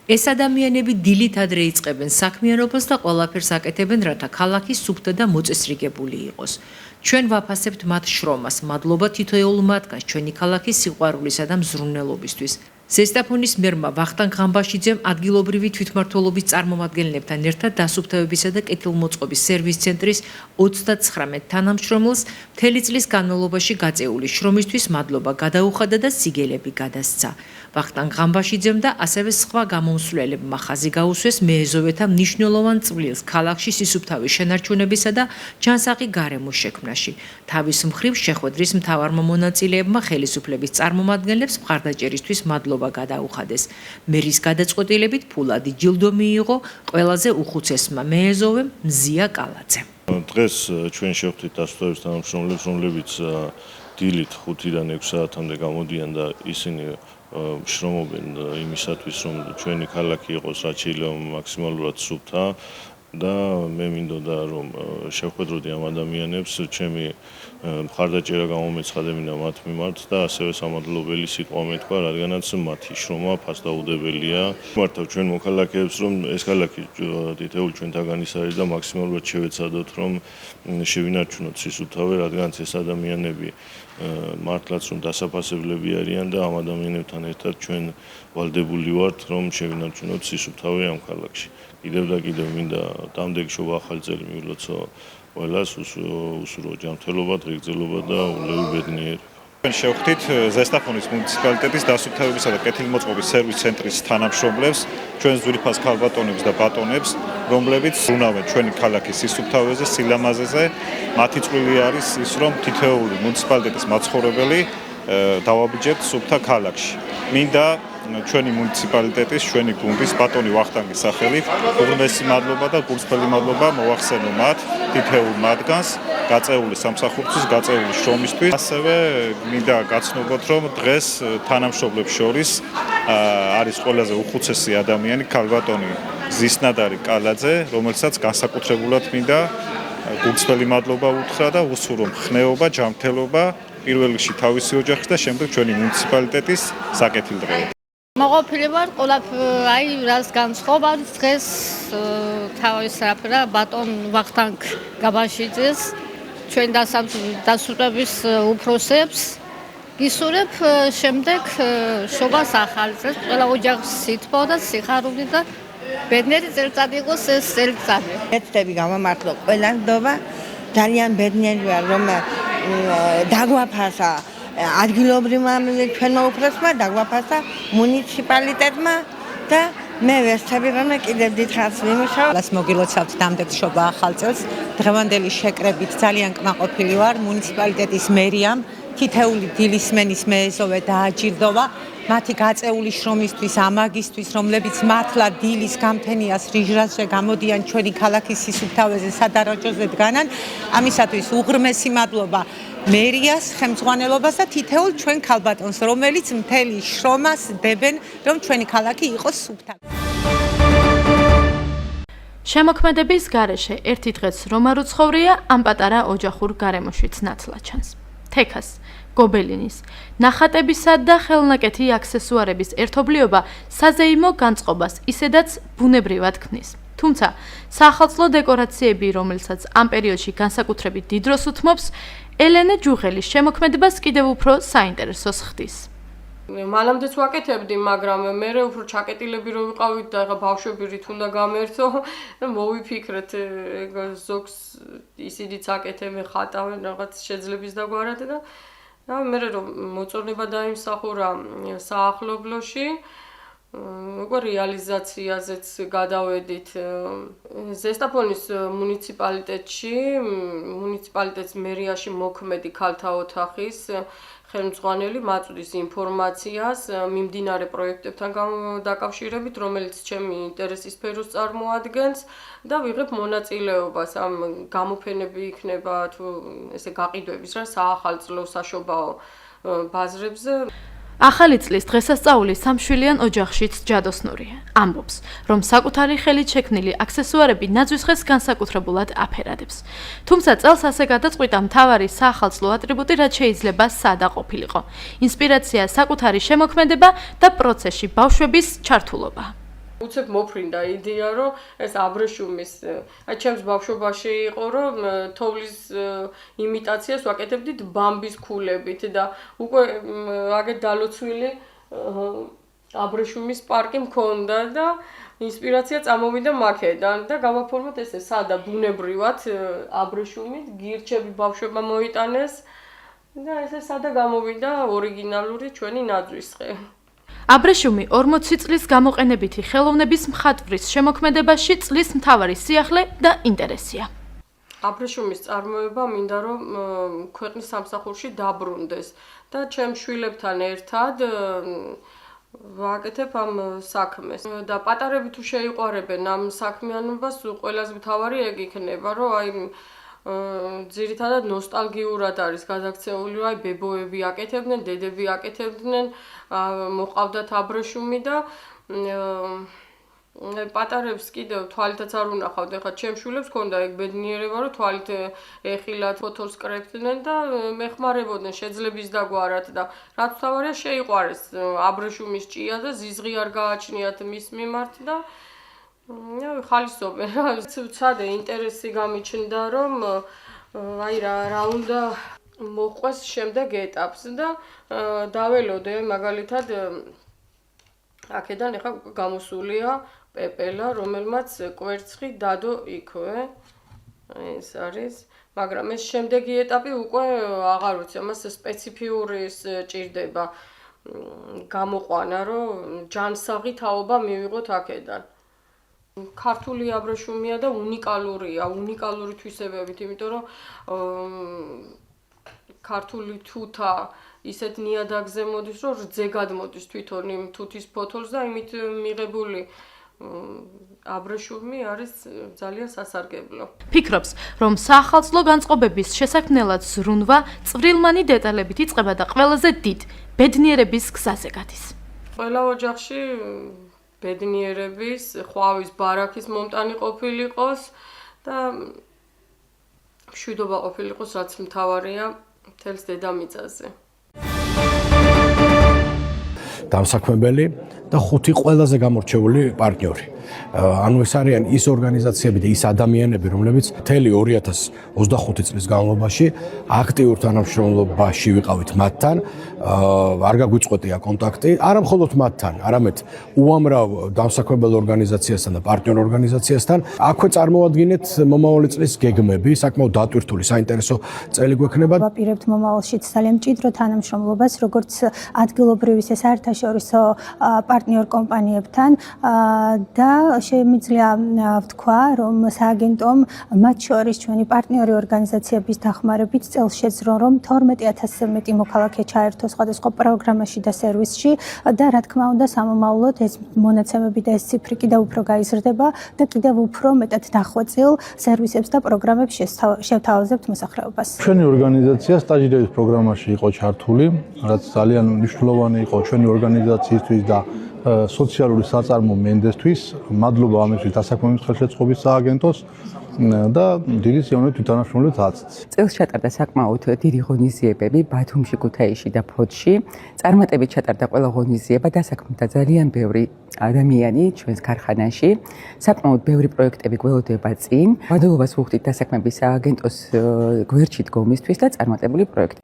ეს ადამიანები დილით ადრე იწყებენ საქმიანობას და ყველაფერს აკეთებენ, რათა ქალაქი სუფთა და მოწესრიგებული იყოს. ჩვენ ვაფასებთ მათ შრომას, მადლობა თითოეულ მათგანს ჩვენი ქალაქის სიყვარულისა და მზრუნველობისთვის. ზესტაფონის მერმა ვახტანგ ღამბაშიძემ ადგილობრივი თვითმმართველობის წარმომადგენლებთან ერთად დასუფთავებისა და კეთილმოწყობის სერვის ცენტრის 39 თანამშრომელს მთელი წლის განმავლობაში გაწეული შრომისთვის მადლობა გადაუხადა და სიგელები გადასცა. ვახტანგ ღამბაშიძემ და ასევე სხვა გამომსვლელებმა ხაზი გაუსვეს მეეზოვეთა მნიშვნელოვან წვლილს ქალაქში სისუფთავის შენარჩუნებისა და ჯანსაღი გარემოს შექმნაში. თავის მხრივ შეხვედრის მთავარმა მონაწილეებმა ხელისუფლების წარმომადგენლებს მხარდაჭერისთვის მადლობა გადაუხადეს. მერის გადაწყვეტილებით ფულადი ჯილდო მიიღო ყველაზე უხუცესმა მეეზოვემ მზია კალაძემ. დღეს ჩვენ შევხვდით დასუფთავების თანამშრომლებს, რომლებიც დილით 5-დან 6 საათამდე გამოდიან და ისინი შრომობენ იმისათვის, რომ ჩვენი ქალაქი იყოს რაც შეიძლება მაქსიმალურად სუფთა და მე მინდოდა რომ შევხვედროდი ამ ადამიანებს, ჩემი მხარდაჭერა გამომეცხადებინა მათ მიმართ და ასევე სამადლობელი სიტყვა მეთქვა, რადგანაც მათი შრომა ფასდაუდებელია. მართავ ჩვენ მოქალაქეებს, რომ ეს ქალაქი თითოეულ ჩვენთაგან ის არის და მაქსიმალურად შევეცადოთ, რომ შევინარჩუნოთ სისუფთავე, რადგანაც ეს ადამიანები მართლაც რომ დასაფასებლები არიან და ამ ადამიანებთან ერთად ჩვენ ვალდებული ვართ, რომ შევინარჩუნოთ სისუფთავე ამ ქალაქში. კიდევ და კიდევ მინდა დამდეგშობა ახალი წელი მივლოცო ყველას უსურო ჯანმრთელობა, დღეგრძელობა და ულევი ბედნიერება. ჩვენ შევხვდით ზესტაფონის მუნიციპალიტეტის დასუფთავებისა და კეთილმოწყობის სერვის ცენტრის თანამშრომლებს, ჩვენს ძვირფას ქალბატონებს და ბატონებს, რომლებიც ზრუნავენ ჩვენი ქალაქის სისუფთავეზე, სილამაზეზე. მათი წვლილი არის ის, რომ თითოეული მუნიციპალიტეტის მაცხოვრებელი დავაბიჯებთ სუფთა ქალაქში. მინდა ჩვენი მუნიციპალიტეტის, ჩვენი გუნდის ბატონი ვახტანგის სახელით უღრმესი მადლობა და გულწრფელი მადლობა მოვახსენო მათ თითოეულ მათგანს გაწეული სამსახურისთვის, გაწეული შრომისთვის. ასევე მინდა გაცნობოთ, რომ დღეს თანამშრომლებს შორის არის ყველაზე უხუცესი ადამიანი ქალბატონი ზისნადარი კალაძე, რომელსაც განსაკუთრებულად მინდა გულწრფელი მადლობა უთხრა და უსურო ხნეობა, ჯანმრთელობა პირველ რიგში თავისი ოჯახის და შემდეგ ჩვენი მუნიციპალიტეტის საკეთილდღეოდ. მოყოფილი ვარ რას განსხვავება დღეს თავის რა ბატონ ვახტანგ გაბაშიძეს ჩვენ დასუფლების უფროსებს გისურვებ შემდეგ შობას ახალ წელს ყველა ოჯახს სითბო და სიხარული და ბედნიერი წელიწადი იყოს ეს წელიწადი. ეცდები გამომართლო ყველა ნდობა ძალიან ბედნიერი ვარ რომ დაგვაფასა ადგილობრივმა ჩვენმა უფროსმა დაგვაფასა მუნიციპალიტეტმა და მე ვესწრები რომ კიდევ დიდხანს ვიმუშაო. მოგილოცავთ დამდეგშობა ახალ წელს. დღევანდელი შეკრებით ძალიან კმაყოფილი ვარ მუნიციპალიტეტის მერიამ თითეული დილისმენის მეეზოვე დააჯილდოვა მათი გაწეული შრომისთვის, ამაგისთვის, რომლებიც მართლა დილის გამთენიას რიჟრაზე გამოდიან ჩვენი ქალაქის სისუფთავეზე სადარაჯოზე დგანან. ამისათვის უღრმესი მადლობა მერიას ხელმძღვანელობას და თითოეულ ჩვენ ქალბატონს, რომელიც მთელი შრომას დებენ, რომ ჩვენი ქალაქი იყოს სუფთა. შემოქმედების გარეშე ერთი დღეც რომ არ უცხოვრია, ამ პატარა ოჯახურ გარემოშიც ნათლა ჩანს. თექას, გობელინის, ნახატებისა და ხელნაკეთი აქსესუარების ერთობლიობა საზეიმო განწყობას ისედაც ბუნებრივად ქმნის. თუმცა, საახალწლო დეკორაციები, რომელსაც ამ პერიოდში განსაკუთრებით დიდ დროს უთმობს, ელენე ჯუღელის შემოქმედებას კიდევ უფრო საინტერესოს ხდის. მანამდეც ვაკეთებდი, მაგრამ მე უფრო ჩაკეტილები რო ვიყავით და ეხა ბავშვები რით უნდა გამერთო და მოვიფიქრეთ ზოგს ისინიც აკეთებენ, ხატავენ რაღაც შეძლების დაგვარად და მე რომ მოწონება დაიმსახურა საახლობლოში უკვე რეალიზაციაზეც გადავედით ზესტაფონის მუნიციპალიტეტში, მუნიციპალიტეტის მერიაში მოქმედი ქალთა ოთახის ხელმძღვანელი მაწვდის ინფორმაციას მიმდინარე პროექტებთან დაკავშირებით, რომელიც ჩემი ინტერესის სფეროს წარმოადგენს და ვიღებ მონაწილეობას ამ გამოფენები იქნება თუ ესე გაყიდვების რა საახალწლო საშობაო ბაზრებზე. ახალი წლის დღესასწაული სამშვილიან ოჯახშიც ჯადოსნურია. ამბობს, რომ საკუთარი ხელით შექმნილი აქსესუარები ნაძვისხეს განსაკუთრებულად აფერადებს. თუმცა წელს ასე გადაწყვიტა მთავარი საახალწლო ატრიბუტი, რაც შეიძლება სადა ყოფილიყო. ინსპირაცია საკუთარი შემოქმედება და პროცესში ბავშვების ჩართულობა. უცებ მოფრინდა იდეა, რომ ეს აბრეშუმის, აი ჩემს ბავშვობაში იყო, რომ თოვლის იმიტაციას ვაკეთებდით ბამბის ქულებით და უკვე აგეთ დალოცვილი აბრეშუმის პარკი მქონდა და ინსპირაცია წამოვიდა მაქედან და გავაფორმოთ ესე სადა ბუნებრივად აბრეშუმით, გირჩები ბავშვებმა მოიტანეს და ესე სადა გამოვიდა ორიგინალური ჩვენი ნაძვისხე. აბრეშუმი 40 წლის გამოყენებითი ხელოვნების მხატვრის შემოქმედებაში წლის მთავარი სიახლე და ინტერესია. აბრეშუმის წარმოება მინდა რომ ქვეყნის სამსახურში დაბრუნდეს და ჩემ შვილებთან ერთად ვაკეთებ ამ საქმეს და პატარები თუ შეიყვარებენ ამ საქმიანობას, ყველაზე მთავარი ეგ იქნება, რომ აი ძირითადად ნოსტალგიურად არის გადაქცეული, აი ბებოები აკეთებდნენ, დედები აკეთებდნენ, მოყავდათ აბრეშუმი და პატარებს კიდევ თვალითაც არ უნახავთ, ეხლა ჩემ შვილებს ჰქონდა ეგ ბედნიერება, რომ თვალით ეხილათ, ფოთოლს კრებდნენ და მეხმარებოდნენ შეძლების დაგვარად და რაც თავარია შეიყვარეს აბრეშუმის ჭია და ზიზღი არ გააჩნიათ მის მიმართ და ხალისობენ. ცუდე ინტერესი გამიჩნდა, რომ აი რა უნდა მოყვეს შემდეგ ეტაპს და დაველოდე მაგალითად აქედან ეხლა გამოსულია პეპელა, რომელმაც კვერცხი დადო იქვე. ეს არის, მაგრამ ეს შემდეგი ეტაპი უკვე აღარ ვიცი, ამას სპეციფიური ჭირდება გამოყვანა, რომ ჯანსაღი თაობა მივიღოთ აქედან. ქართული აბრეშუმია და უნიკალურია, უნიკალური თვისებებით, იმიტომ რომ ქართული თუთა ისეთ ნიადაგზე მოდის, რომ რძე გადმოდის თვითონ იმ თუთის ფოთოლს და იმით მიღებული აბრეშუმი არის ძალიან სასარგებლო. ფიქრობს, რომ საახალწლო განწყობების შესაქმნელად ზრუნვა წვრილმანი დეტალებით იწყება და ყველაზე დიდ ბედნიერების გზაზე გადის. ყველა ოჯახში ბედნიერების, ხვავის, ბარაქის მომტანი ყოფილიყოს და მშვიდობა ყოფილიყოს, რაც მთავარია მთელს დედამიწაზე. დამსაქმებელი და 5 ყველაზე გამორჩეული პარტნიორი. ანუ ეს არიან ის ორგანიზაციები და ის ადამიანები, რომლებიც მთელი 2025 წლის განმავლობაში აქტიურ თანამშრომლობაში ვიყავით მათთან. არ გაგვიწყვეტია კონტაქტი, არა მხოლოდ მათთან, არამედ უამრავ დამსაქმებელ ორგანიზაციასთან და პარტნიორ ორგანიზაციასთან. აქვე წარმოვადგინეთ მომავალი წლის გეგმები, საკმაოდ დატვირთული საინტერესო წელი გვექნება. ვაპირებთ მომავალშიც ძალიან მჭიდრო თანამშრომლობას, როგორც ადგილობრივ ისე საერთაშორისო პარტნიორ კომპანიებთან და შემიძლია ვთქვა, რომ სააგენტომ მათ შორის ჩვენი პარტნიორი ორგანიზაციების დახმარებით წელს შეძლო, რომ 12000-ზე მეტი მოქალაქე ჩაერთო სხვადასხვა პროგრამაში და სერვისში და რა თქმა უნდა სამომავლოდ ეს მონაცემები და ეს ციფრი კიდევ უფრო გაიზრდება და კიდევ უფრო მეტად დახვეწილ სერვისებს და პროგრამებს შევთავაზებთ მოსახლეობას. ჩვენი ორგანიზაცია სტაჟირების პროგრამაში იყო ჩართული, რაც ძალიან მნიშვნელოვანი იყო ჩვენი ორგანიზაციისთვის და სოციალური საწარმო მენდესთვის. მადლობა ამისთვის დასაქმების ხელშეწყობის სააგენტოს და დიდი სიამოვნებით თვითდანაშრომლებს აცდს. წელს ჩატარდა საკმაოდ დიდი ღონისძიებები ბათუმში, ქუთაისში და ფოთში. წარმატებით ჩატარდა ყველა ღონისძიება, დასაქმდა ძალიან ბევრი ადამიანი ჩვენს ქარხანაში. საკმაოდ ბევრი პროექტები გველოდება წინ. მადლობას ვუხდით დასაქმების სააგენტოს გვერდში დგომისთვის და წარმატებული პროექტი.